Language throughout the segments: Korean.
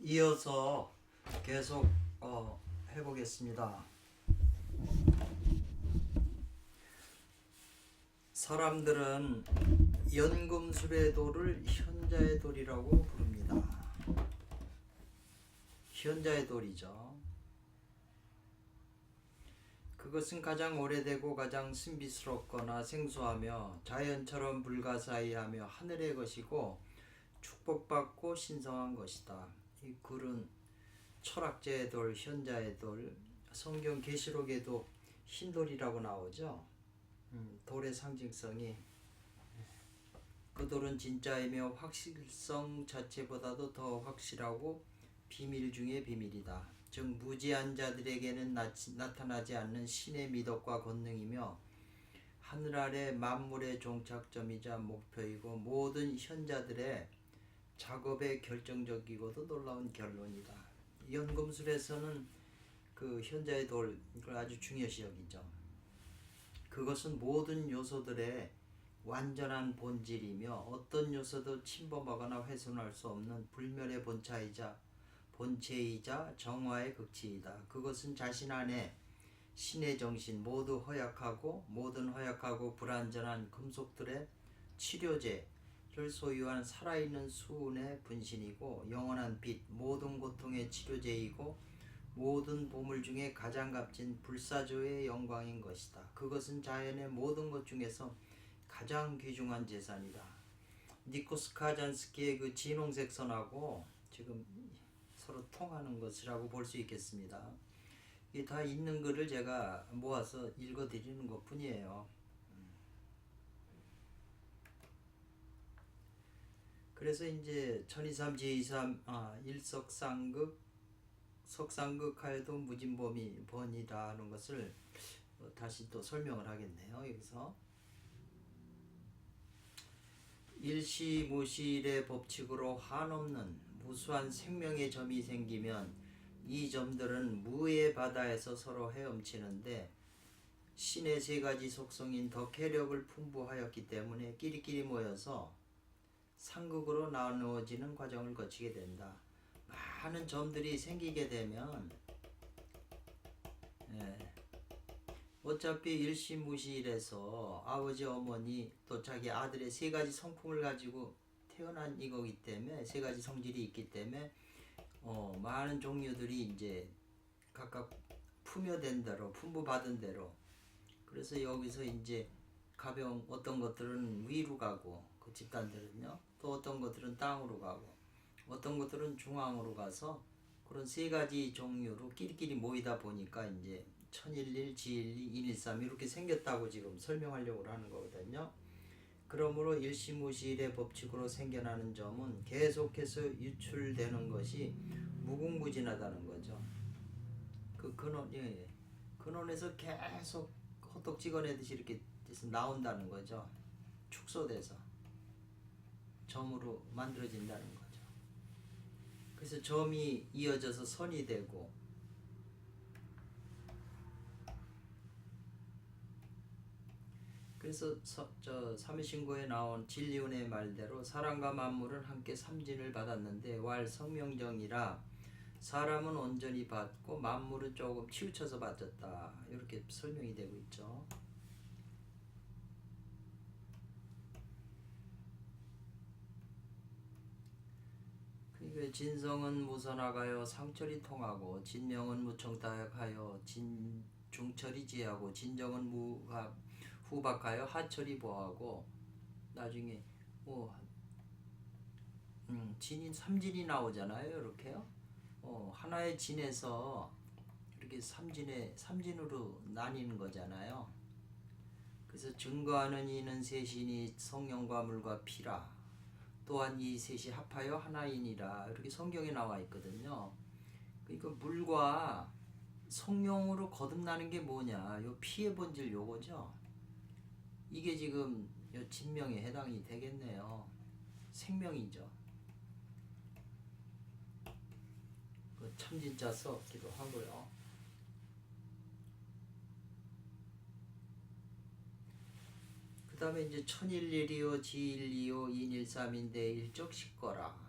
이어서 계속 해보겠습니다. 사람들은 연금술의 돌을 현자의 돌이라고 부릅니다. 현자의 돌이죠. 그것은 가장 오래되고 가장 신비스럽거나 생소하며 자연처럼 불가사의하며 하늘의 것이고 축복받고 신성한 것이다. 이 글은 철학자의 돌, 현자의 돌, 성경 계시록에도 흰돌이라고 나오죠. 돌의 상징성이, 그 돌은 진짜이며 확실성 자체보다도 더 확실하고 비밀 중의 비밀이다. 즉 무지한 자들에게는 나타나지 않는 신의 미덕과 권능이며 하늘 아래 만물의 종착점이자 목표이고 모든 현자들의 작업의 결정적이고도 놀라운 결론이다. 연금술에서는 그 현자의 돌, 이걸 아주 중요시 여기죠. 그것은 모든 요소들의 완전한 본질이며 어떤 요소도 침범하거나 훼손할 수 없는 불멸의 본체이자 정화의 극치이다. 그것은 자신 안에 신의 정신, 모든 허약하고 불완전한 금속들의 치료제를 소유한 살아있는 수운의 분신이고 영원한 빛, 모든 고통의 치료제이고 모든 보물 중에 가장 값진 불사조의 영광인 것이다. 그것은 자연의 모든 것 중에서 가장 귀중한 재산이다. 니코스 카잔스키의 그 진홍색선하고 지금 서로 통하는 것이라고 볼 수 있겠습니다. 이게 다 있는 글을 제가 모아서 읽어드리는 것 뿐이에요. 그래서 이제 천이삼 제이삼 석상극하여도 무진범이 번이라는 것을 다시 또 설명을 하겠네요. 여기서 일시무실의 법칙으로 한없는 무수한 생명의 점이 생기면 이 점들은 무의 바다에서 서로 헤엄치는데 신의 세 가지 속성인 덕혜력을 풍부하였기 때문에 끼리끼리 모여서 상극으로 나누어지는 과정을 거치게 된다. 많은 점들이 생기게 되면 어차피 일시무실에서 아버지 어머니 또 자기 아들의 세 가지 성품을 가지고 태어난 이거기 때문에 세 가지 성질이 있기 때문에 많은 종류들이 이제 각각 품여된 대로 품부받은 대로, 그래서 여기서 이제 가벼운 어떤 것들은 위로 가고 그 집단들은요, 또 어떤 것들은 땅으로 가고 어떤 것들은 중앙으로 가서 그런 세 가지 종류로 끼리끼리 모이다 보니까 이제 천일일, 지일이, 인일삼 이렇게 생겼다고 지금 설명하려고 하는 거거든요. 그러므로 일시무실의 법칙으로 생겨나는 점은 계속해서 유출되는 것이 무궁무진하다는 거죠. 그 근원에서 계속 호떡 찍어내듯이 이렇게 돼서 나온다는 거죠. 축소돼서 점으로 만들어진다는 거죠. 그래서 점이 이어져서 선이 되고, 그래서 삼위신고에 나온 진리운의 말대로 사람과 만물은 함께 삼진을 받았는데 왈 성명정이라 사람은 온전히 받고 만물은 조금 치우쳐서 받았다, 이렇게 설명이 되고 있죠. 그러니까 진성은 무선하가요 상철이 통하고 진명은 무청다하여 중철이 지하고 진정은 후박하여 하철이 보하고, 나중에 진인 삼진이 나오잖아요. 이렇게요. 하나의 진에서 이렇게 삼진으로 나뉘는 거잖아요. 그래서 증거하는 이는 셋이니 성령과 물과 피라. 또한 이 셋이 합하여 하나이니라. 이렇게 성경에 나와 있거든요. 그러니까 물과 성령으로 거듭나는 게 뭐냐? 요 피의 본질 요거죠. 이게 지금 요 진명에 해당이 되겠네요. 생명이죠. 그 참진자 썼기도 하고요. 그 다음에 이제 천일일이요 지일이요 인일삼인데 일적식거라.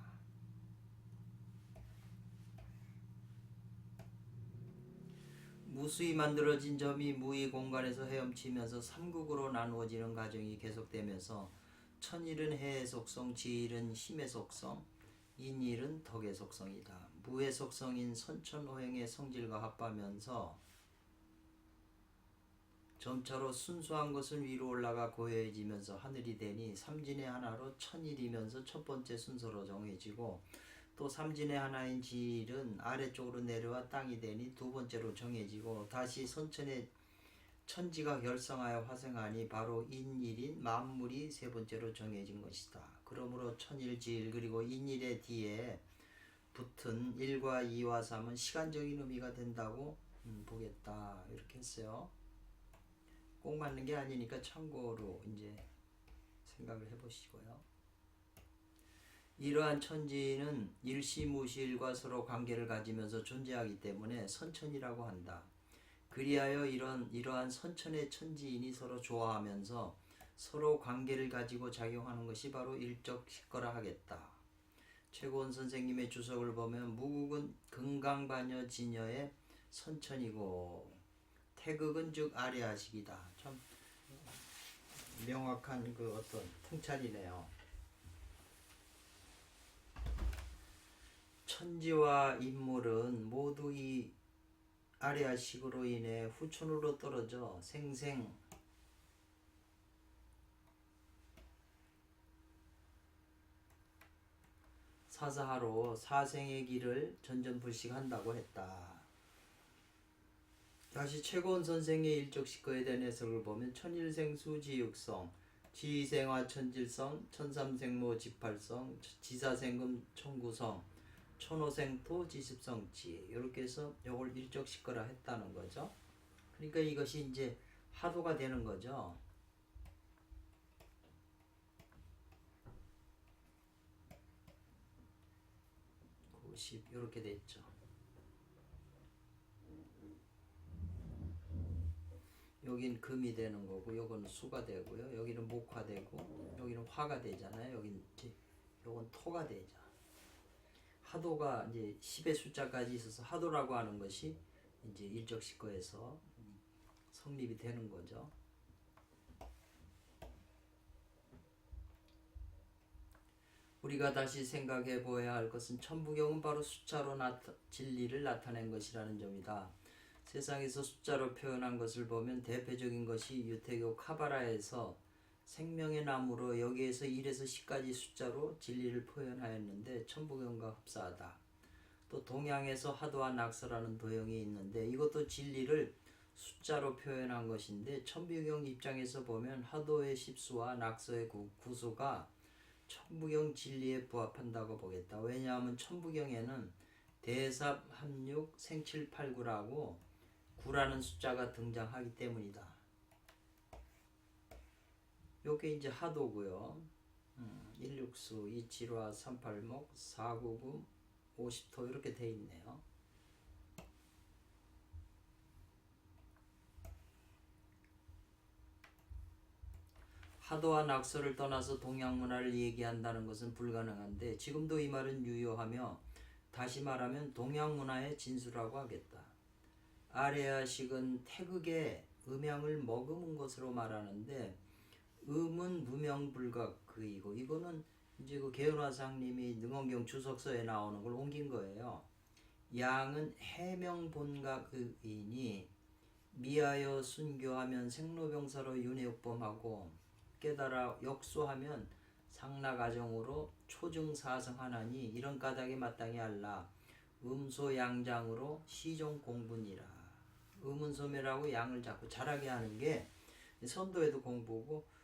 무수히 만들어진 점이 무의 공간에서 헤엄치면서 삼국으로 나누어지는 과정이 계속되면서 천일은 해의 속성, 지일은 힘의 속성, 인일은 덕의 속성이다. 무의 속성인 선천오행의 성질과 합하면서 점차로 순수한 것은 위로 올라가 고요해지면서 하늘이 되니 삼진의 하나로 천일이면서 첫 번째 순서로 정해지고, 또 삼진의 하나인 지일은 아래쪽으로 내려와 땅이 되니 두 번째로 정해지고, 다시 선천의 천지가 결성하여 화생하니 바로 인일인 만물이 세 번째로 정해진 것이다. 그러므로 천일지일 그리고 인일의 뒤에 붙은 1과 2와 3은 시간적인 의미가 된다고 보겠다. 이렇게 했어요. 꼭 맞는 게 아니니까 참고로 이제 생각을 해보시고요. 이러한 천지는 일시무실과 서로 관계를 가지면서 존재하기 때문에 선천이라고 한다. 그리하여 이러한 선천의 천지인이 서로 좋아하면서 서로 관계를 가지고 작용하는 것이 바로 일적식거라 하겠다. 최고원 선생님의 주석을 보면 무국은 금강반여 진여의 선천이고 태극은 즉 아래하식이다. 참 명확한 그 어떤 통찰이네요. 천지와 인물은 모두 이 아래하식으로 인해 후천으로 떨어져 생생 사사하로 사생의 길을 전전불식한다고 했다. 다시 최고원 선생의 일적식거에 대한 해석을 보면 천일생수 지육성, 지생화 천질성, 천삼생모 지팔성, 지사생금 천구성, 천호생토 지십성지, 이렇게 해서 이걸 일적식거라 했다는 거죠. 그러니까 이것이 이제 하도가 되는 거죠. 90 이렇게 됐죠. 여긴 금이 되는 거고, 요거는 수가 되고요. 여기는 목화 되고, 여기는 화가 되잖아요. 여긴 이제 요건 토가 되죠. 하도가 이제 10의 숫자까지 있어서 하도라고 하는 것이 이제 일적식거에서 성립이 되는 거죠. 우리가 다시 생각해 보아야 할 것은 천부경은 바로 숫자로 진리를 나타낸 것이라는 점이다. 세상에서 숫자로 표현한 것을 보면 대표적인 것이 유태교 카바라에서 생명의 나무로 여기에서 1에서 10까지 숫자로 진리를 표현하였는데 천부경과 흡사하다. 또 동양에서 하도와 낙서라는 도형이 있는데 이것도 진리를 숫자로 표현한 것인데 천부경 입장에서 보면 하도의 십수와 낙서의 구수가 천부경 진리에 부합한다고 보겠다. 왜냐하면 천부경에는 대삽, 합육, 생칠팔구라고 9라는 숫자가 등장하기 때문이다. 요게 이제 하도고요. 16수, 27화, 38목, 499, 50토 이렇게 돼 있네요. 하도와 낙서를 떠나서 동양 문화를 얘기한다는 것은 불가능한데 지금도 이 말은 유효하며 다시 말하면 동양 문화의 진수라고 하겠다. 아레아식은 태극의 음양을 머금은 것으로 말하는데 음은 무명불각이고 이거는 이제 그 개은화상님이 능원경 주석서에 나오는 걸 옮긴 거예요. 양은 해명본각이니 미하여 순교하면 생로병사로 윤회육범하고 깨달아 역수하면 상락아정으로 초증사성하나니 이런 까닭에 마땅히 알라. 음소양장으로 시종공분이라. 음은 소멸하고 양을 자꾸 잘하게 하는 게 선도에도 공부고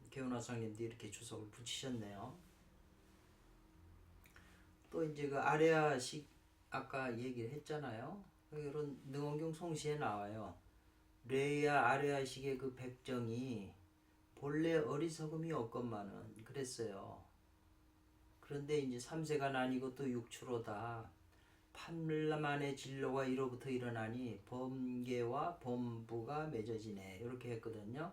개운화상님도 이렇게 주석을 붙이셨네요. 또 이제 그 아레아식 아까 얘기를 했잖아요. 이런 능원경 송시에 나와요. 레이아 아레아식의 그 백정이 본래 어리석음이 없건만은 그랬어요. 그런데 이제 3세가 나뉘고 또 육추로다. 판만의 진로가 이로부터 일어나니 범계와 범부가 맺어지네. 이렇게 했거든요.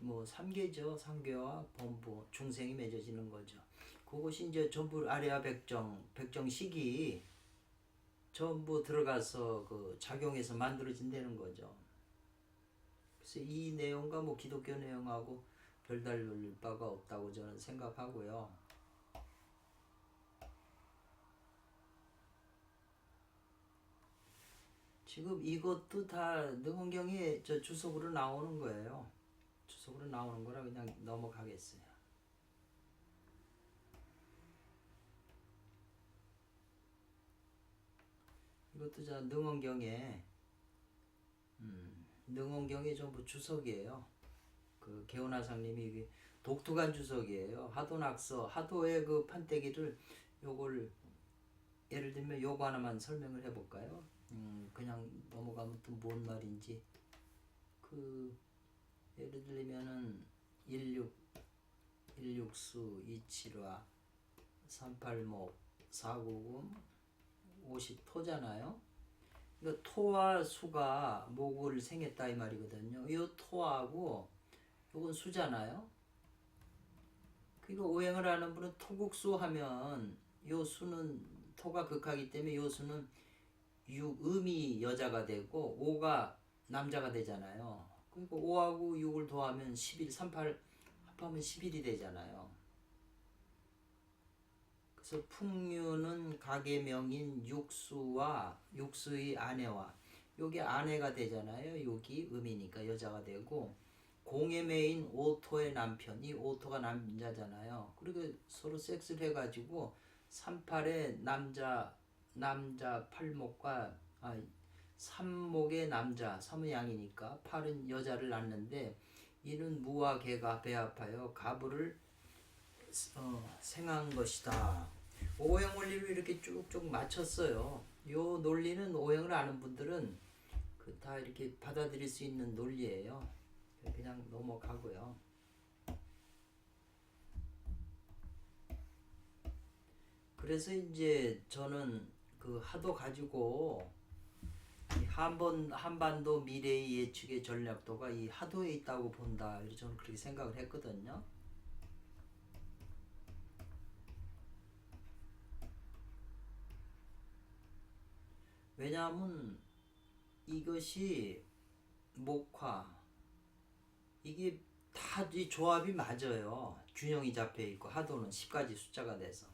뭐 3계죠. 3계와 범부, 중생이 맺어지는 거죠. 그것이 이제 전부 아레아 백정식이 전부 들어가서 그 작용해서 만들어진다는 거죠. 그래서 이 내용과 뭐 기독교 내용하고 별다를 바가 없다고 저는 생각하고요. 지금 이것도 다 능언경에 저 주석으로 나오는 거예요. 주석으로 나오는 거라 그냥 넘어가겠어요. 이것도 자 능언경에 능언경이 전부 주석이에요. 그 개원하상님이 독특한 주석이에요. 하도낙서, 하도의 그 판때기를 요걸 예를 들면 요거 하나만 설명을 해볼까요? 그냥 넘어가면 또 뭔 말인지 그 예를 들면은 16수 27화 38목 4구금 50토잖아요. 그러니까 토와 수가 목을 생했다 이 말이거든요. 이 토하고 요건 수잖아요. 그리고 오행을 하는 분은 토국수 하면 요 수는 토가 극하기 때문에 요 수는 음이 여자가 되고 오가 남자가 되잖아요. 그리고 5하고 6을 더하면 11, 38 합하면 11이 되잖아요. 그래서 풍류는 각의 명인 육수와 육수의 아내와 여기 아내가 되잖아요. 여기 음이니까 여자가 되고 공의 매인 오토의 남편, 이 오토가 남자잖아요. 그리고 서로 섹스를 해가지고 38의 남자 8목과 삼목의 남자, 3의 양이니까 8은 여자를 낳는데 이는 무와 개가 배 아파요 가부를 생한 것이다. 오행 원리로 이렇게 쭉쭉 맞췄어요. 요 논리는 오행을 아는 분들은 그 다 이렇게 받아들일 수 있는 논리예요. 그냥 넘어가고요. 그래서 이제 저는 그 하도 가지고 한반도 미래의 예측의 전략도가 이 하도에 있다고 본다. 저는 그렇게 생각을 했거든요. 왜냐하면 이것이 목화 이게 다 이 조합이 맞아요. 균형이 잡혀 있고 하도는 10가지 숫자가 돼서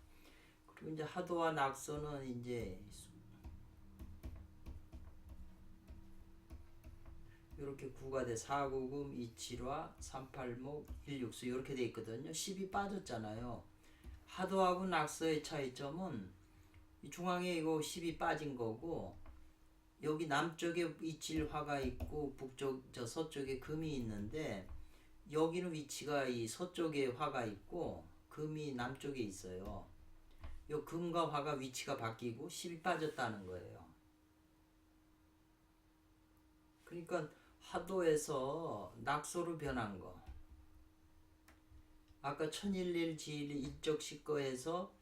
그리고 이제 하도와 낙서는 이제 이렇게 9가 돼 4구금 2칠화 38목 1육수 이렇게 돼 있거든요. 10이 빠졌잖아요. 하도하고 낙서의 차이점은 이 중앙에 이거 10이 빠진 거고 여기 남쪽에 이칠화가 있고 북쪽 저 서쪽에 금이 있는데 여기는 위치가 이 서쪽에 화가 있고 금이 남쪽에 있어요. 요 금과 화가 위치가 바뀌고 10이 빠졌다는 거예요. 그러니까 하도에서 낙소로 변한 거. 아까 천일일 지일 일적 식거에서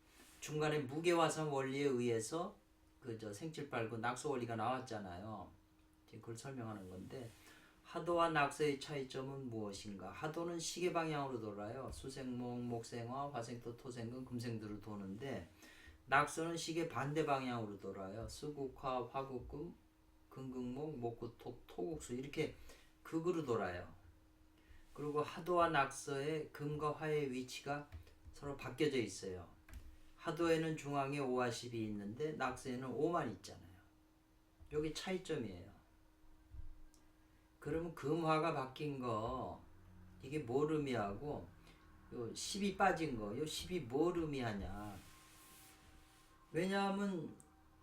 중간에 무게화상 원리에 의해서 그저 생칠 빨고 낙소 원리가 나왔잖아요. 지금 그걸 설명하는 건데 하도와 낙서의 차이점은 무엇인가? 하도는 시계 방향으로 돌아요. 수생목, 목생화, 화생토, 토생금, 금생도로 도는데 낙서는 시계 반대 방향으로 돌아요. 수국화, 화국금, 금극목, 목구토, 토국수 이렇게 극으로 돌아요. 그리고 하도와 낙서의 금과 화의 위치가 서로 바뀌어져 있어요. 하도에는 중앙에 5와 10이 있는데 낙서에는 5만 있잖아요. 여기 차이점이에요. 그러면 금화가 바뀐 거 이게 뭘 의미하고 요 10이 빠진 거 요 10이 뭘 의미하냐. 왜냐하면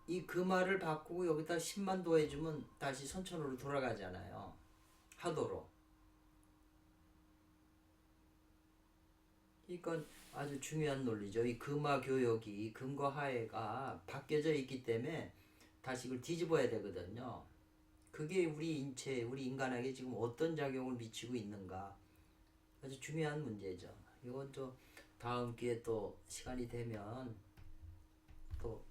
이 금화를 바꾸고 여기다 10만 더해주면 다시 선천으로 돌아가잖아요. 하도로. 이건 아주 중요한 논리죠. 이 금화 교역이 금과 하해가 바뀌어져 있기 때문에 다시 이걸 뒤집어야 되거든요. 그게 우리 인체, 우리 인간에게 지금 어떤 작용을 미치고 있는가 아주 중요한 문제죠. 이건 또 다음 기회에 또 시간이 되면 또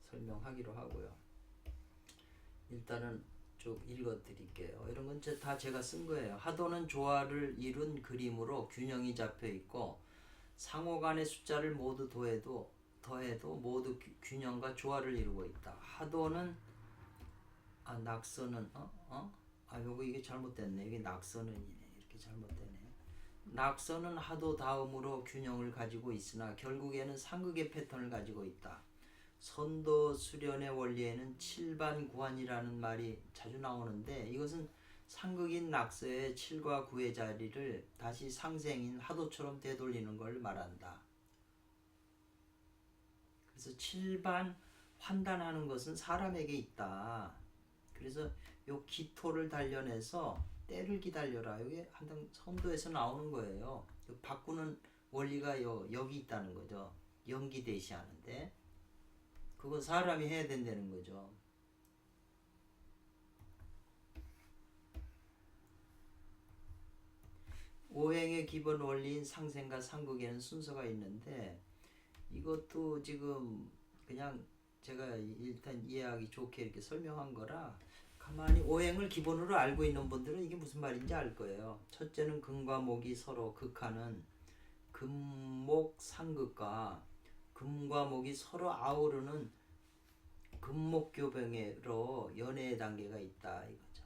설명하기로 하고요. 일단은 쭉 읽어드릴게요. 이런 건 다 제가 쓴 거예요. 하도는 조화를 이룬 그림으로 균형이 잡혀 있고 상호 간의 숫자를 모두 더해도 더해도 모두 균형과 조화를 이루고 있다. 하도는 낙서는 요거 이게 잘못됐네. 이게 낙서는이네. 이렇게 잘못되네. 낙서는 하도 다음으로 균형을 가지고 있으나 결국에는 상극의 패턴을 가지고 있다. 선도 수련의 원리에는 7반 9환이라는 말이 자주 나오는데 이것은 상극인 낙서의 7과 9의 자리를 다시 상생인 하도처럼 되돌리는 걸 말한다. 그래서 7반 환단하는 것은 사람에게 있다. 그래서 요 기토를 단련해서 때를 기다려라. 이게 한당 선도에서 나오는 거예요. 바꾸는 원리가 여기 있다는 거죠. 연기 대시하는데 그거 사람이 해야 된다는 거죠. 오행의 기본 원리인 상생과 상극에는 순서가 있는데 이것도 지금 그냥 제가 일단 이해하기 좋게 이렇게 설명한 거라 가만히 오행을 기본으로 알고 있는 분들은 이게 무슨 말인지 알 거예요. 첫째는 금과 목이 서로 극하는 금목 상극과 금과 목이 서로 아우르는 금목교병으로 연애의 단계가 있다 이거죠.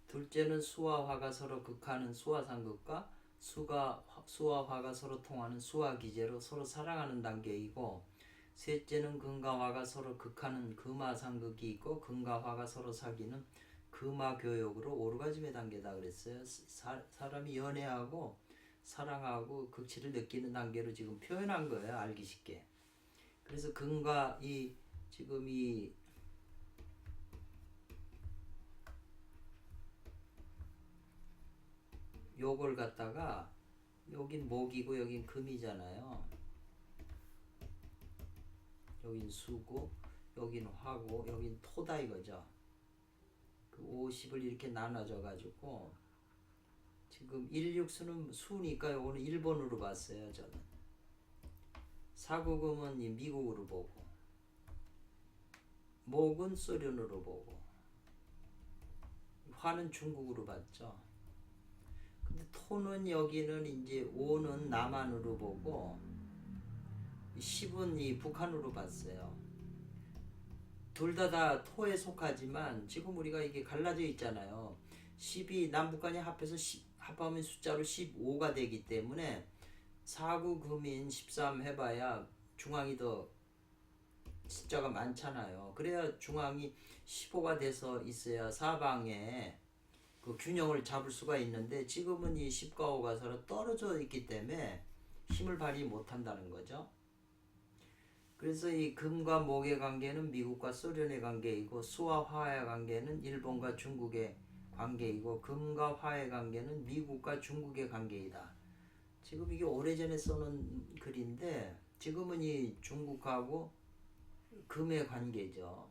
둘째는 수와 화가 서로 극하는 수화상극과 수와 화가 서로 통하는 수화기제로 서로 사랑하는 단계이고 셋째는 금과 화가 서로 극하는 금화상극이 있고 금과 화가 서로 사귀는 금화교역으로 오르가즘의 단계다 그랬어요. 사람이 연애하고 사랑하고 극치를 느끼는 단계로 지금 표현한 거예요. 알기 쉽게. 그래서 금과 지금 요걸 갖다가 여긴 목이고 여긴 금이잖아요. 여긴 수고 여긴 화고 여긴 토다 이거죠. 그 50을 이렇게 나눠져 가지고 지금 16수는 수니까 요거는 일본으로 봤어요. 저는 사구금은 미국으로 보고 목은 소련으로 보고 화는 중국으로 봤죠. 근데 토는 여기는 이제 오는 남한으로 보고 10은 북한으로 봤어요. 둘 다 토에 속하지만 지금 우리가 이게 갈라져 있잖아요. 10이 남북한이 합하면 숫자로 15가 되기 때문에 사구금인 13 해봐야 중앙이 더 숫자가 많잖아요. 그래야 중앙이 15가 돼서 있어야 사방에 그 균형을 잡을 수가 있는데 지금은 이 10과 5가 서로 떨어져 있기 때문에 힘을 발휘 못한다는 거죠. 그래서 이 금과 목의 관계는 미국과 소련의 관계이고 수와 화의 관계는 일본과 중국의 관계이고 금과 화의 관계는 미국과 중국의 관계이다. 지금 이게 오래전에 써놓은 글인데 지금은 이 중국하고 금의 관계죠.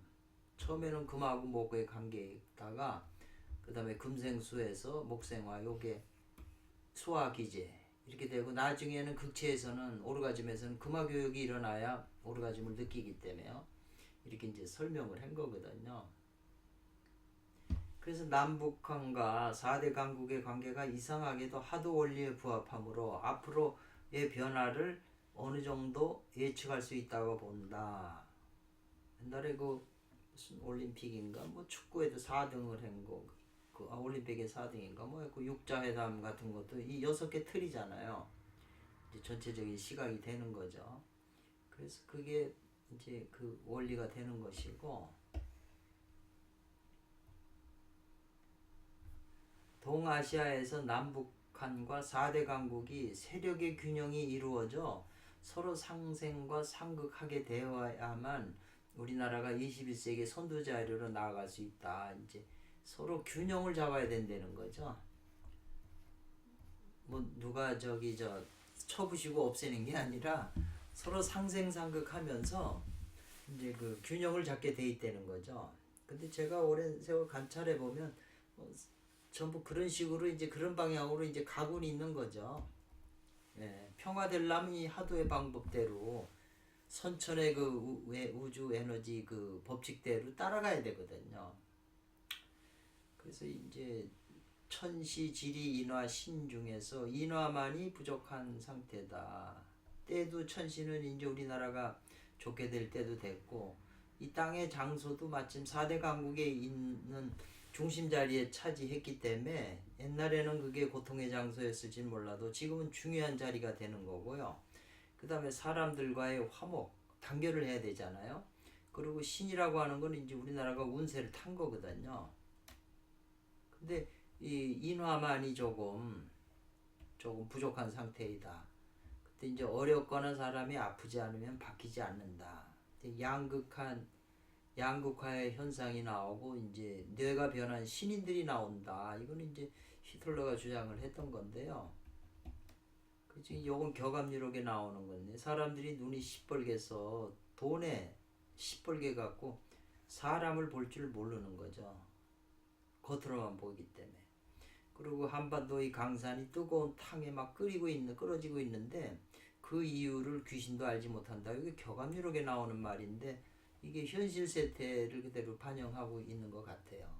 처음에는 금하고 목의 관계에다가 그 다음에 금생수에서 목생화 요게 수화기제 이렇게 되고 나중에는 극체에서는 오르가즘에서는 금화교육이 일어나야 오르가즘을 느끼기 때문에요. 이렇게 이제 설명을 한 거거든요. 그래서 남북한과 4대 강국의 관계가 이상하게도 하도 원리에 부합하므로 앞으로의 변화를 어느 정도 예측할 수 있다고 본다. 옛날에 그 무슨 올림픽인가 뭐 축구에도 4등을 한 거, 올림픽에 4등인가 뭐 그 육자회담 같은 것도 이 6개 틀이잖아요. 이제 전체적인 시각이 되는 거죠. 그래서 그게 이제 그 원리가 되는 것이고 동아시아에서 남북한과 4대 강국이 세력의 균형이 이루어져 서로 상생과 상극하게 되어야만 우리나라가 21세기 선두자리로 나아갈 수 있다. 이제 서로 균형을 잡아야 된다는 거죠. 뭐 누가 쳐부시고 없애는 게 아니라 서로 상생상극하면서 이제 그 균형을 잡게 돼 있다는 거죠. 근데 제가 오랜 세월 관찰해 보면 전부 그런 식으로 이제 그런 방향으로 이제 가고는 있는 거죠. 평화되려면 이 하도의 방법대로 선천의 그 우주 에너지 그 법칙대로 따라가야 되거든요. 그래서 이제 천시, 지리, 인화, 신 중에서 인화만이 부족한 상태다. 때도 천시는 이제 우리나라가 좋게 될 때도 됐고, 이 땅의 장소도 마침 4대 강국에 있는 중심 자리에 차지했기 때문에 옛날에는 그게 고통의 장소였을지 몰라도 지금은 중요한 자리가 되는 거고요. 그 다음에 사람들과의 화목, 단결을 해야 되잖아요. 그리고 신이라고 하는 건 이제 우리나라가 운세를 탄 거거든요. 근데 이 인화만이 조금 부족한 상태이다. 그때 이제 어렵거나 사람이 아프지 않으면 바뀌지 않는다. 양극화의 현상이 나오고 이제 뇌가 변한 신인들이 나온다. 이거는 이제 히틀러가 주장을 했던 건데요. 지금 요건 격압유록에 나오는 건데 사람들이 눈이 시뻘개서 돈에 시뻘게 갖고 사람을 볼 줄 모르는 거죠. 겉으로만 보기 때문에. 그리고 한반도의 강산이 뜨거운 탕에 막 끓어지고 있는데 그 이유를 귀신도 알지 못한다. 이게 격압유록에 나오는 말인데 이게 현실 세태를 그대로 반영하고 있는 것 같아요.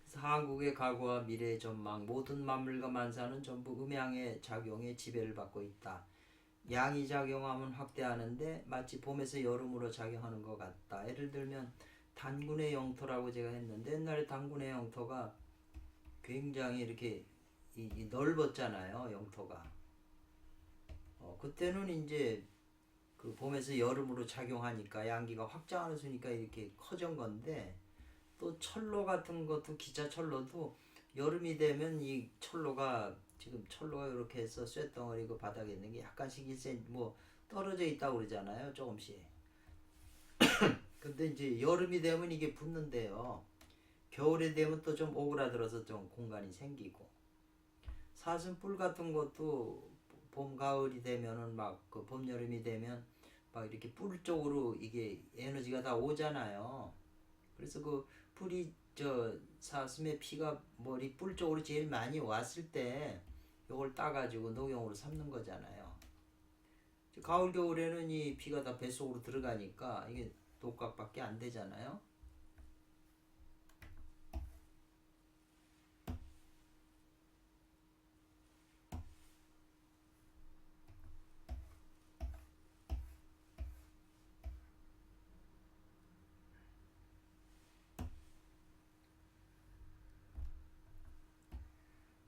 그래서 한국의 과거와 미래의 전망, 모든 만물과 만사는 전부 음양의 작용에 지배를 받고 있다. 양이 작용하면 확대하는데 마치 봄에서 여름으로 작용하는 것 같다. 예를 들면 단군의 영토라고 제가 했는데 옛날에 단군의 영토가 굉장히 이렇게 넓었잖아요. 영토가. 그때는 이제 그 봄에서 여름으로 작용하니까 양기가 확장하는 수니까 이렇게 커진 건데 또 철로 같은 것도 기차 철로도 여름이 되면 이 철로가 지금 철로가 이렇게 해서 쇳덩어리 그 바닥에 있는 게 약간씩 1cm 뭐 떨어져 있다고 그러잖아요. 조금씩. 근데 이제 여름이 되면 이게 붙는데요. 겨울에 되면 또 좀 오그라들어서 좀 공간이 생기고 사슴뿔 같은 것도 봄 가을이 되면은 막 그 봄 여름이 되면 막 이렇게 뿔 쪽으로 이게 에너지가 다 오잖아요. 그래서 그 뿔이 사슴의 피가 머리 뿔 쪽으로 제일 많이 왔을 때 요걸 따가지고 녹용으로 삼는 거잖아요. 가을 겨울에는 이 피가 다 뱃속으로 들어가니까 이게 독각밖에 안 되잖아요.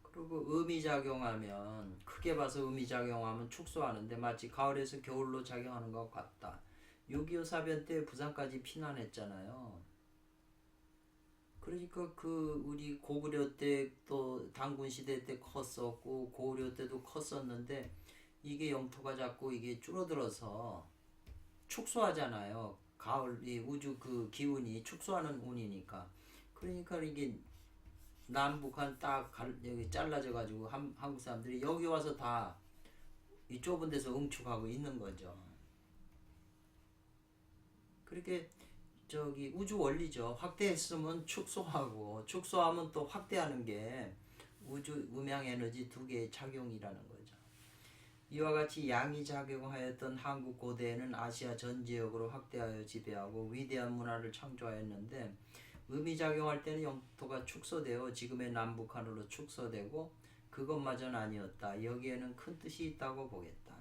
그리고 음이 작용하면 크게 봐서 음이 작용하면 축소하는데 마치 가을에서 겨울로 작용하는 것 같다. 6.25 사변 때 부산까지 피난했잖아요. 그러니까 그 우리 고구려 때 또 단군 시대 때 컸었고 고구려 때도 컸었는데 이게 영토가 자꾸 이게 줄어들어서 축소하잖아요. 가을 이 우주 그 기운이 축소하는 운이니까. 그러니까 이게 남북한 여기 잘라져 가지고 한국 사람들이 여기 와서 다 이 좁은 데서 응축하고 있는 거죠. 그렇게 우주 원리죠. 확대했으면 축소하고 축소하면 또 확대하는 게 우주 음양 에너지 두 개의 작용이라는 거죠. 이와 같이 양이 작용하였던 한국 고대에는 아시아 전 지역으로 확대하여 지배하고 위대한 문화를 창조하였는데 음이 작용할 때는 영토가 축소되어 지금의 남북한으로 축소되고 그것마저는 아니었다. 여기에는 큰 뜻이 있다고 보겠다.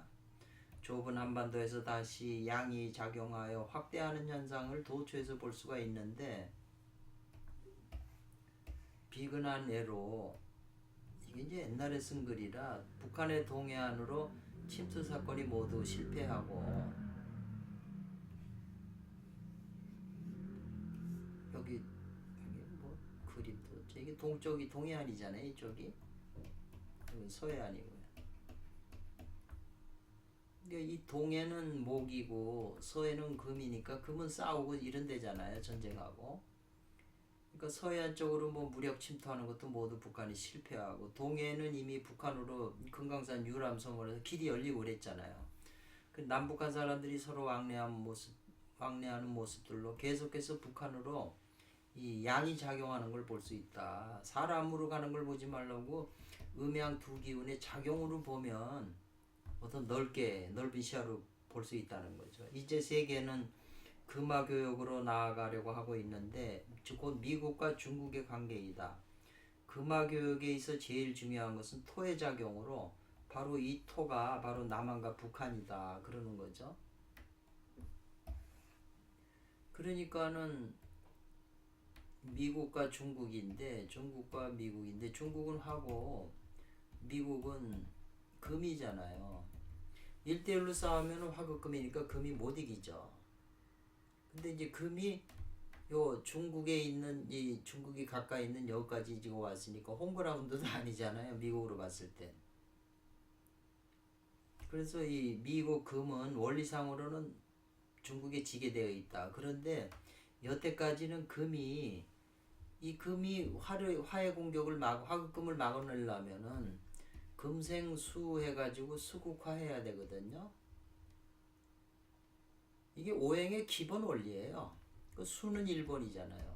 좁은 한반도에서 다시 양이 작용하여 확대하는 현상을 도처에서 볼 수가 있는데 비근한 예로 이게 이제 옛날에 쓴 글이라 북한의 동해안으로 침투 사건이 모두 실패하고 여기 뭐 그림도 이게 동쪽이 동해안이잖아요. 이쪽이 여기 서해안이고요. 이 동해는 목이고 서해는 금이니까 금은 싸우고 이런 데잖아요. 전쟁하고. 그러니까 서해안 쪽으로 뭐 무력 침투하는 것도 모두 북한이 실패하고 동해는 이미 북한으로 금강산 유람섬으로 길이 열리고 그랬잖아요. 그 남북한 사람들이 서로 왕래하는 모습들로 계속해서 북한으로 이 양이 작용하는 걸 볼 수 있다. 사람으로 가는 걸 보지 말라고 음양 두 기운의 작용으로 보면 어떤 넓은 시야로 볼 수 있다는 거죠. 이제 세계는 금화 교역으로 나아가려고 하고 있는데 곧 미국과 중국의 관계이다. 금화 교역에 있어 제일 중요한 것은 토의 작용으로 바로 이 토가 바로 남한과 북한이다 그러는 거죠. 그러니까는 미국과 중국인데 중국은 하고 미국은 금이잖아요. 1대1로 싸우면 화급금이니까 금이 못 이기죠. 근데 이제 금이 요 중국에 있는 이 중국이 가까이 있는 여기까지 지금 왔으니까 홈그라운드도 아니잖아요. 미국으로 봤을 땐. 그래서 이 미국 금은 원리상으로는 중국에 지게 되어 있다. 그런데 여태까지는 금이 화의 공격을 화급금을 막아내려면은 금생수 해가지고 수국화해야 되거든요. 이게 오행의 기본 원리예요. 그 수는 1번이잖아요.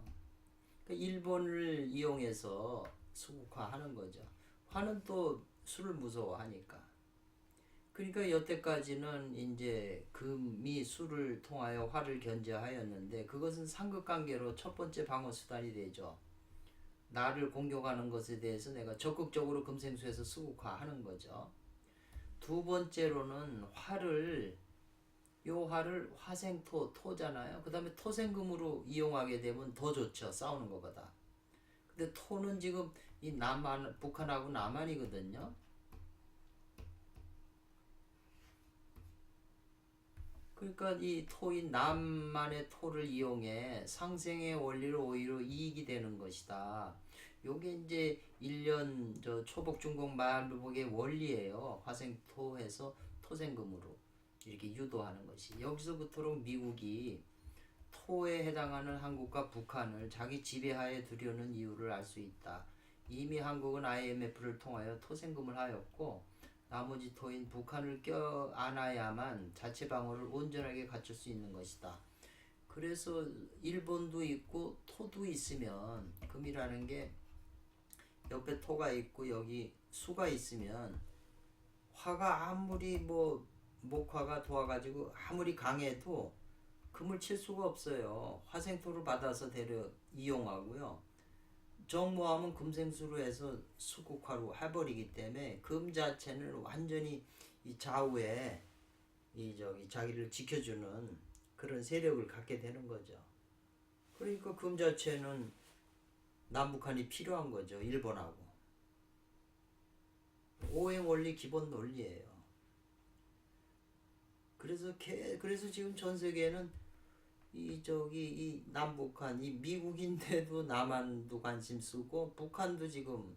그 1번을 이용해서 수국화하는 거죠. 화는 또 수를 무서워하니까. 그러니까 여태까지는 이제 금이 수를 통하여 화를 견제하였는데 그것은 상극관계로 첫 번째 방어 수단이 되죠. 나를 공격하는 것에 대해서 내가 적극적으로 금생수에서 수국화하는 거죠. 두 번째로는 요 화를 화생토, 토잖아요. 그 다음에 토생금으로 이용하게 되면 더 좋죠. 싸우는 것보다. 근데 토는 지금 이 북한하고 남한이거든요. 그러니까 이 토인 남만의 토를 이용해 상생의 원리를 오히려 이익이 되는 것이다. 요게 이제 1년 초복 중복 말복의 원리예요. 화생토해서 토생금으로 이렇게 유도하는 것이. 여기서부터 미국이 토에 해당하는 한국과 북한을 자기 지배하에 두려는 이유를 알 수 있다. 이미 한국은 IMF를 통하여 토생금을 하였고 나머지 토인 북한을 껴안아야만 자체 방어를 온전하게 갖출 수 있는 것이다. 그래서 일본도 있고 토도 있으면 금이라는 게 옆에 토가 있고 여기 수가 있으면 화가 아무리 목화가 도와가지고 아무리 강해도 금을 칠 수가 없어요. 화생토를 받아서 이용하고요. 정모하면 금생수로 해서 수국화로 해버리기 때문에 금 자체는 완전히 이 좌우에 자기를 지켜주는 그런 세력을 갖게 되는 거죠. 그러니까 금 자체는 남북한이 필요한 거죠. 일본하고. 오행 원리 기본 논리예요. 그래서 지금 전 세계는 이 남북한 이 미국인데도 남한도 관심 쓰고 북한도 지금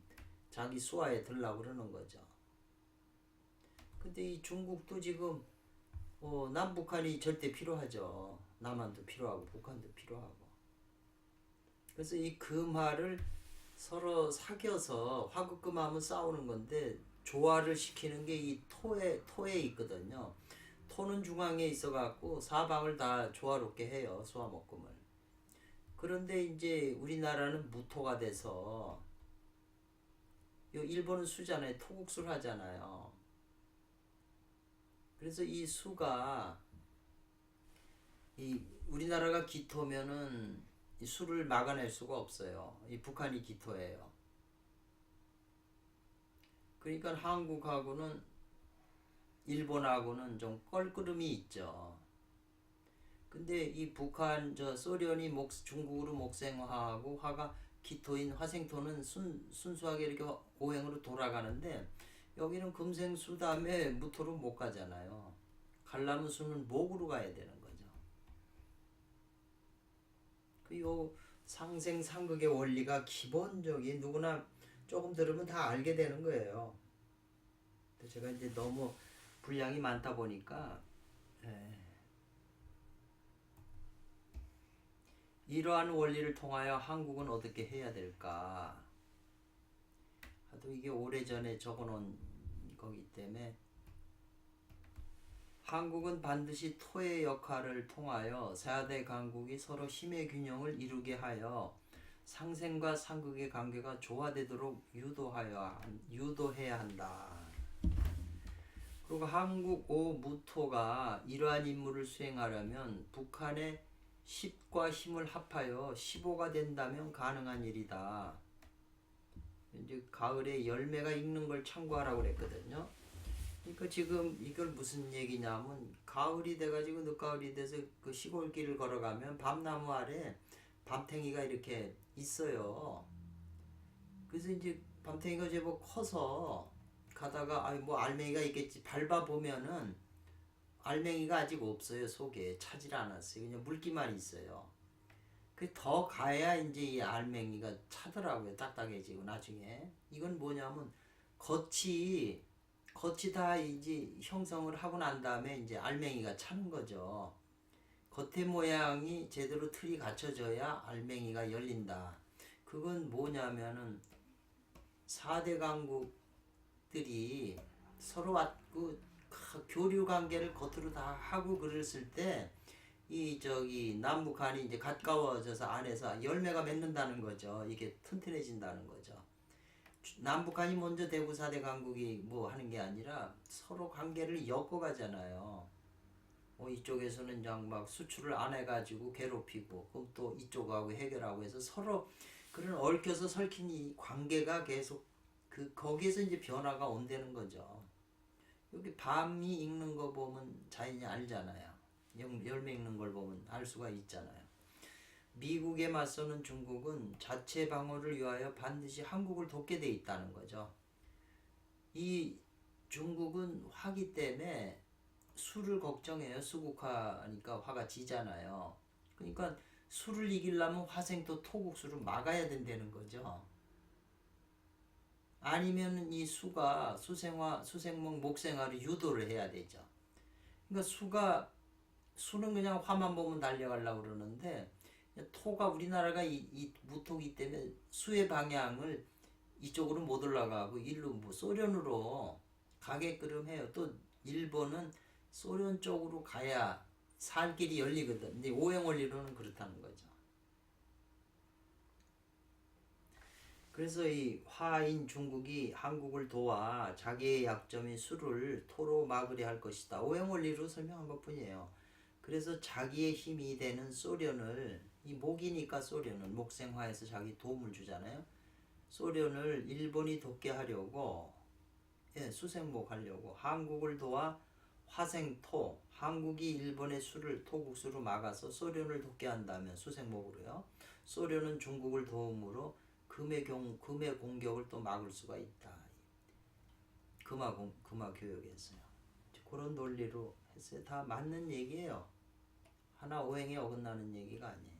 자기 수하에 들라고 그러는 거죠. 근데 이 중국도 지금 남북한이 절대 필요하죠. 남한도 필요하고 북한도 필요하고. 그래서 이 금화를 서로 사귀어서 화급금하면 싸우는 건데 조화를 시키는 게 이 토에 있거든요. 토는 중앙에 있어갖고 사방을 다 조화롭게 해요. 수화목금을. 그런데 이제 우리나라는 무토가 돼서 일본은 수잖아요. 토국수를 하잖아요. 그래서 이 수가 우리나라가 기토면은 이 수를 막아낼 수가 없어요. 이 북한이 기토예요. 그러니까 한국하고는 일본하고는 좀 껄끄름이 있죠. 근데 이 북한 소련이 중국으로 목생화하고 화가 기토인 화생토는 순수하게 이렇게 오행으로 돌아가는데 여기는 금생수 다음에 무토로 못 가잖아요. 가려면 수는 목으로 가야 되는 거죠. 요 상생상극의 원리가 기본적인 누구나 조금 들으면 다 알게 되는 거예요. 제가 이제 너무 분량이 많다 보니까 이러한 원리를 통하여 한국은 어떻게 해야 될까 하도 이게 오래전에 적어놓은 거기 때문에 한국은 반드시 토의 역할을 통하여 4대 강국이 서로 힘의 균형을 이루게 하여 상생과 상극의 관계가 조화되도록 유도해야 한다. 그리고 한국 무토가 이러한 임무를 수행하려면 북한의 10과 힘을 합하여 15가 된다면 가능한 일이다. 이제 가을에 열매가 익는 걸 참고하라고 그랬거든요. 그러니까 지금 이걸 무슨 얘기냐면 가을이 돼가지고 늦가을이 돼서 그 시골길을 걸어가면 밤나무 아래 밤탱이가 이렇게 있어요. 그래서 이제 밤탱이가 제법 커서 가다가 뭐 알맹이가 있겠지 밟아 보면은 알맹이가 아직 없어요. 속에 차질 않았어요. 그냥 물기만 있어요. 그 더 가야 이제 이 알맹이가 차더라고요. 딱딱해지고 나중에. 이건 뭐냐면 겉이 다 이제 형성을 하고 난 다음에 이제 알맹이가 차는 거죠. 겉의 모양이 제대로 틀이 갖춰져야 알맹이가 열린다. 그건 뭐냐면은 4대 강국들이 서로 왔고 교류 관계를 겉으로 다 하고 그랬을 때 이 남북한이 이제 가까워져서 안에서 열매가 맺는다는 거죠. 이게 튼튼해진다는 거죠. 남북한이 먼저 대구 4대 강국이 뭐 하는 게 아니라 서로 관계를 엮어가잖아요. 이쪽에서는 그냥 막 수출을 안 해가지고 괴롭히고 그럼 또 이쪽하고 해결하고 해서 서로 그런 얽혀서 설킨 이 관계가 계속 거기에서 이제 변화가 온다는 거죠. 여기 밤이 익는 거 보면 자연이 알잖아요. 열매 익는 걸 보면 알 수가 있잖아요. 미국에 맞서는 중국은 자체 방어를 위하여 반드시 한국을 돕게 돼 있다는 거죠. 이 중국은 화기 때문에 수를 걱정해요. 수국화니까 화가 지잖아요. 그러니까 수를 이기려면 화생토 토국수를 막아야 된다는 거죠. 아니면 이 수가 수생목 목생화를 유도를 해야 되죠. 그러니까 수는 그냥 화만 보면 달려가려고 그러는데 토가 우리나라가 이 무토기 때문에 수의 방향을 이쪽으로 못 올라가고 일로 뭐 소련으로 가게끔 해요. 또 일본은 소련 쪽으로 가야 살 길이 열리거든. 근데 오행 원리로는 그렇다는 거죠. 그래서 이 화인 중국이 한국을 도와 자기의 약점인 수를 토로 막으려 할 것이다. 오행 원리로 설명한 것뿐이에요. 그래서 자기의 힘이 되는 소련을 이 목이니까 소련은 목생화해서 자기 도움을 주잖아요. 소련을 일본이 돕게 하려고 수생목 하려고 한국을 도와 화생토 한국이 일본의 수를 토국수로 막아서 소련을 돕게 한다면 수생목으로요. 소련은 중국을 도움으로 금의 공격을 또 막을 수가 있다. 금화 교역에서요. 그런 논리로 했어요. 다 맞는 얘기예요. 하나 오행에 어긋나는 얘기가 아니에요.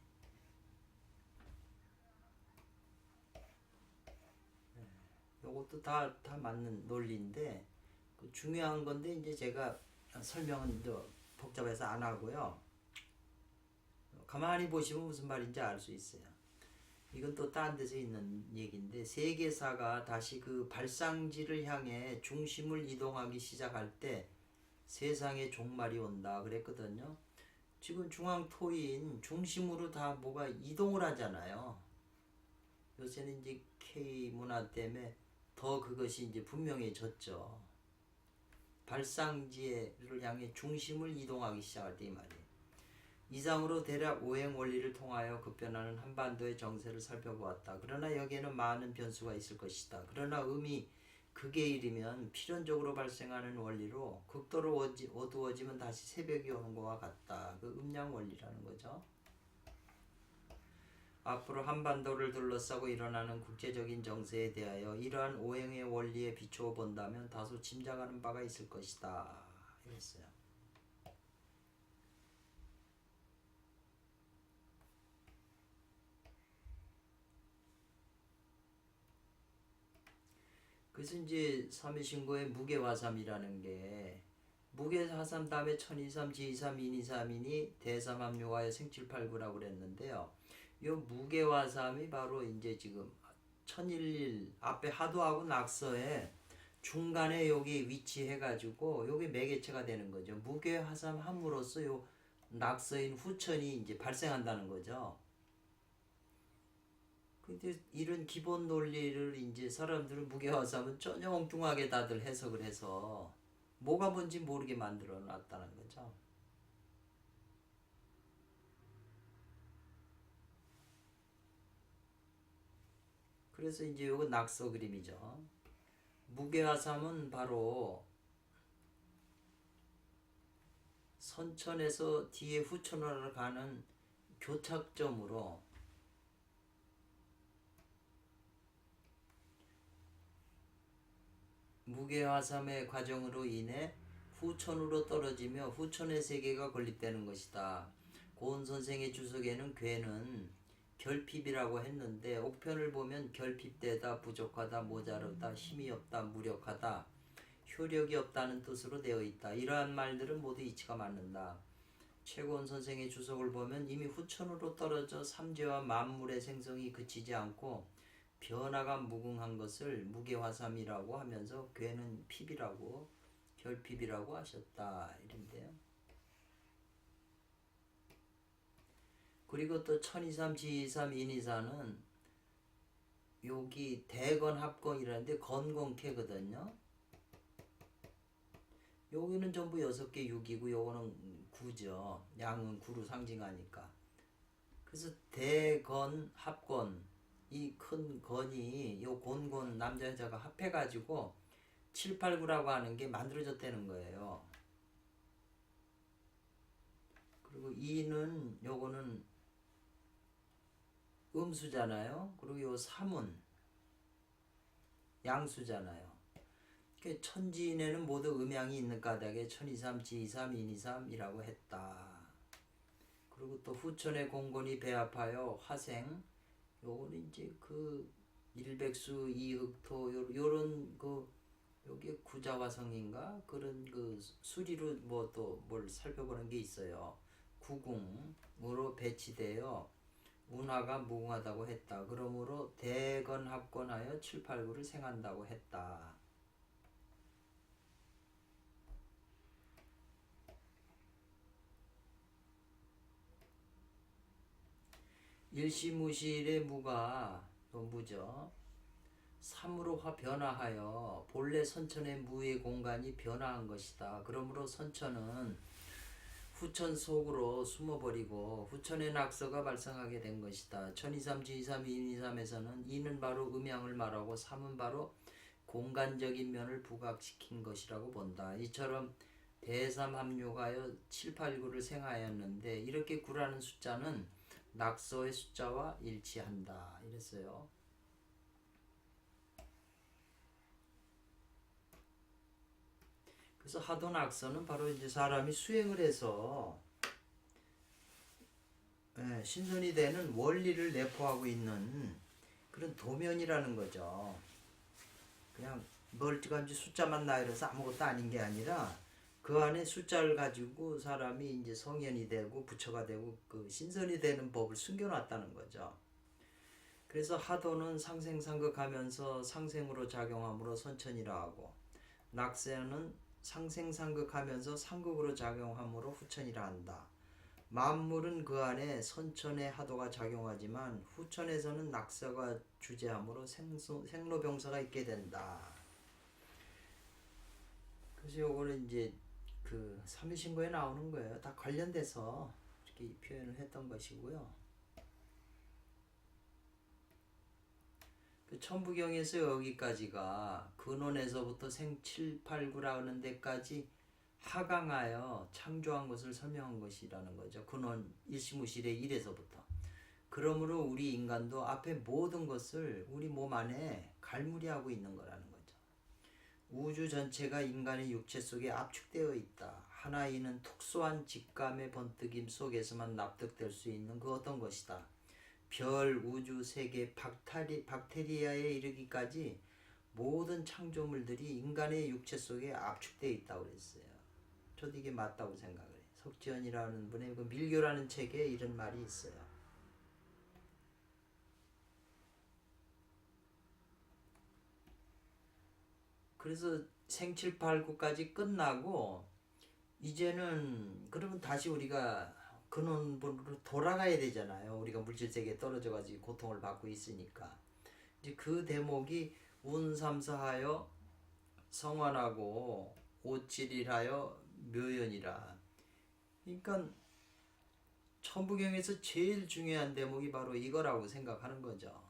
요것도 다 맞는 논리인데 중요한 건데 이제 제가 설명은 복잡해서 안 하고요. 가만히 보시면 무슨 말인지 알 수 있어요. 이건 또 다른 데서 있는 얘기인데 세계사가 다시 그 발상지를 향해 중심을 이동하기 시작할 때 세상의 종말이 온다 그랬거든요. 지금 중앙토인 중심으로 다 뭐가 이동을 하잖아요. 요새는 이제 K 문화 때문에 더 그것이 이제 분명해졌죠. 발상지를 향해 중심을 이동하기 시작할 때 이 말이에요. 이상으로 대략 오행 원리를 통하여 급변하는 한반도의 정세를 살펴보았다. 그러나 여기에는 많은 변수가 있을 것이다. 그러나 극에 이르면 필연적으로 발생하는 원리로 극도로 어두워지면 다시 새벽이 오는 것과 같다. 그 음양 원리라는 거죠. 앞으로 한반도를 둘러싸고 일어나는 국제적인 정세에 대하여 이러한 오행의 원리에 비추어 본다면 다소 짐작하는 바가 있을 것이다. 이랬어요. 그래서 이제 삼위신고의 무게화삼이라는 게 무게화삼 다음에 천이삼, 지이삼, 인이삼이니 대삼합류하여 생칠팔구라고 그랬는데요. 이 무게화삼이 바로 이제 지금 천일일 앞에 하도하고 낙서에 중간에 여기 위치해가지고 여기 매개체가 되는 거죠. 무게화삼 함으로써 요 낙서인 후천이 이제 발생한다는 거죠. 근데 이런 기본 논리를 이제 사람들은 무게화삼은 전혀 엉뚱하게 다들 해석을 해서 뭐가 뭔지 모르게 만들어 놨다는 거죠. 그래서 이제 요거 낙서 그림이죠. 무게화삼은 바로 선천에서 뒤에 후천으로 가는 교착점으로 무게화삼의 과정으로 인해 후천으로 떨어지며 후천의 세계가 건립되는 것이다. 고은 선생의 주석에는 괴는 결핍이라고 했는데 옥편을 보면 결핍되다, 부족하다, 모자르다, 힘이 없다, 무력하다, 효력이 없다는 뜻으로 되어 있다. 이러한 말들은 모두 이치가 맞는다. 최고원 선생의 주석을 보면 이미 후천으로 떨어져 삼재와 만물의 생성이 그치지 않고 변화가 무궁한 것을 무게화삼이라고 하면서 괴는 핍이라고 결핍이라고 하셨다 이런데요. 그리고 또 천이삼, 지이삼, 인이사는 여기 대건, 합건 이라는데 건건캐거든요. 여기는 전부 6개 6이고 요거는 9죠. 양은 9로 상징하니까. 그래서 대건, 합건 이 큰 건이 요 곤곤 남자 여자가 합해가지고 7, 8, 9라고 하는 게 만들어졌다는 거예요. 그리고 2는 요거는 음수잖아요. 그리고 요 3은 양수잖아요. 천지인에는 모두 음양이 있는 까닭에 천이삼, 지이삼, 인이삼이라고 했다. 그리고 또 후천의 공곤이 배합하여 화생, 요거는 이제 그 일백수, 이흑토 요런 그 요게 구자화성인가 그런 그 수리로 뭐 또 뭘 살펴보는 게 있어요. 구궁으로 배치되어 운하가 무궁하다고 했다. 그러므로 대건 합건하여 7, 8, 9를 생한다고 했다. 일시무실의 무가 무죠. 삼으로 변화하여 본래 선천의 무의 공간이 변화한 것이다. 그러므로 선천은 후천 속으로 숨어버리고 후천의 낙서가 발생하게 된 것이다. 천이삼, 지이삼, 인이삼에서는 이는 바로 음양을 말하고 삼은 바로 공간적인 면을 부각시킨 것이라고 본다. 이처럼 대삼합육하여 7, 8, 9를 생하였는데 이렇게 9라는 숫자는 낙서의 숫자와 일치한다. 이랬어요. 그래서 하도 낙서는 바로 이제 사람이 수행을 해서 신선이 되는 원리를 내포하고 있는 그런 도면이라는 거죠. 그냥 멀찌감치 숫자만 나열해서 아무것도 아닌 게 아니라 그 안에 숫자를 가지고 사람이 이제 성현이 되고 부처가 되고 그 신선이 되는 법을 숨겨놨다는 거죠. 그래서 하도는 상생상극하면서 상생으로 작용함으로 선천이라 하고 낙세는 상생상극하면서 상극으로 작용함으로 후천이라 한다. 만물은 그 안에 선천의 하도가 작용하지만 후천에서는 낙서가 주재함으로 생로병사가 있게 된다. 그래서 요거는 이제 그 삼위신고에 나오는 거예요. 다 관련돼서 이렇게 표현을 했던 것이고요. 그 천부경에서 여기까지가 근원에서부터 생7, 8, 9라는 데까지 하강하여 창조한 것을 설명한 것이라는 거죠. 근원 일시무실의 1에서부터. 그러므로 우리 인간도 앞에 모든 것을 우리 몸 안에 갈무리하고 있는 거라는 거죠. 우주 전체가 인간의 육체 속에 압축되어 있다. 하나 이는 특수한 직감의 번뜩임 속에서만 납득될 수 있는 그 어떤 것이다. 별, 우주, 세계, 박테리아에 이르기까지 모든 창조물들이 인간의 육체 속에 압축되어 있다고 그랬어요. 저도 이게 맞다고 생각을 해요. 석지연이라는 분의 그 밀교라는 책에 이런 말이 있어요. 그래서 생7, 8, 9까지 끝나고 이제는 그러면 다시 우리가 근원본으로 돌아가야 되잖아요. 우리가 물질세계에 떨어져가지고 고통을 받고 있으니까. 이제 그 대목이 운삼사하여 성환하고 오칠일하여 묘연이라. 그러니까 천부경에서 제일 중요한 대목이 바로 이거라고 생각하는 거죠.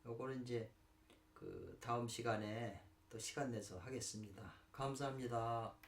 요거는 이제 그 다음 시간에 또 시간 내서 하겠습니다. 감사합니다.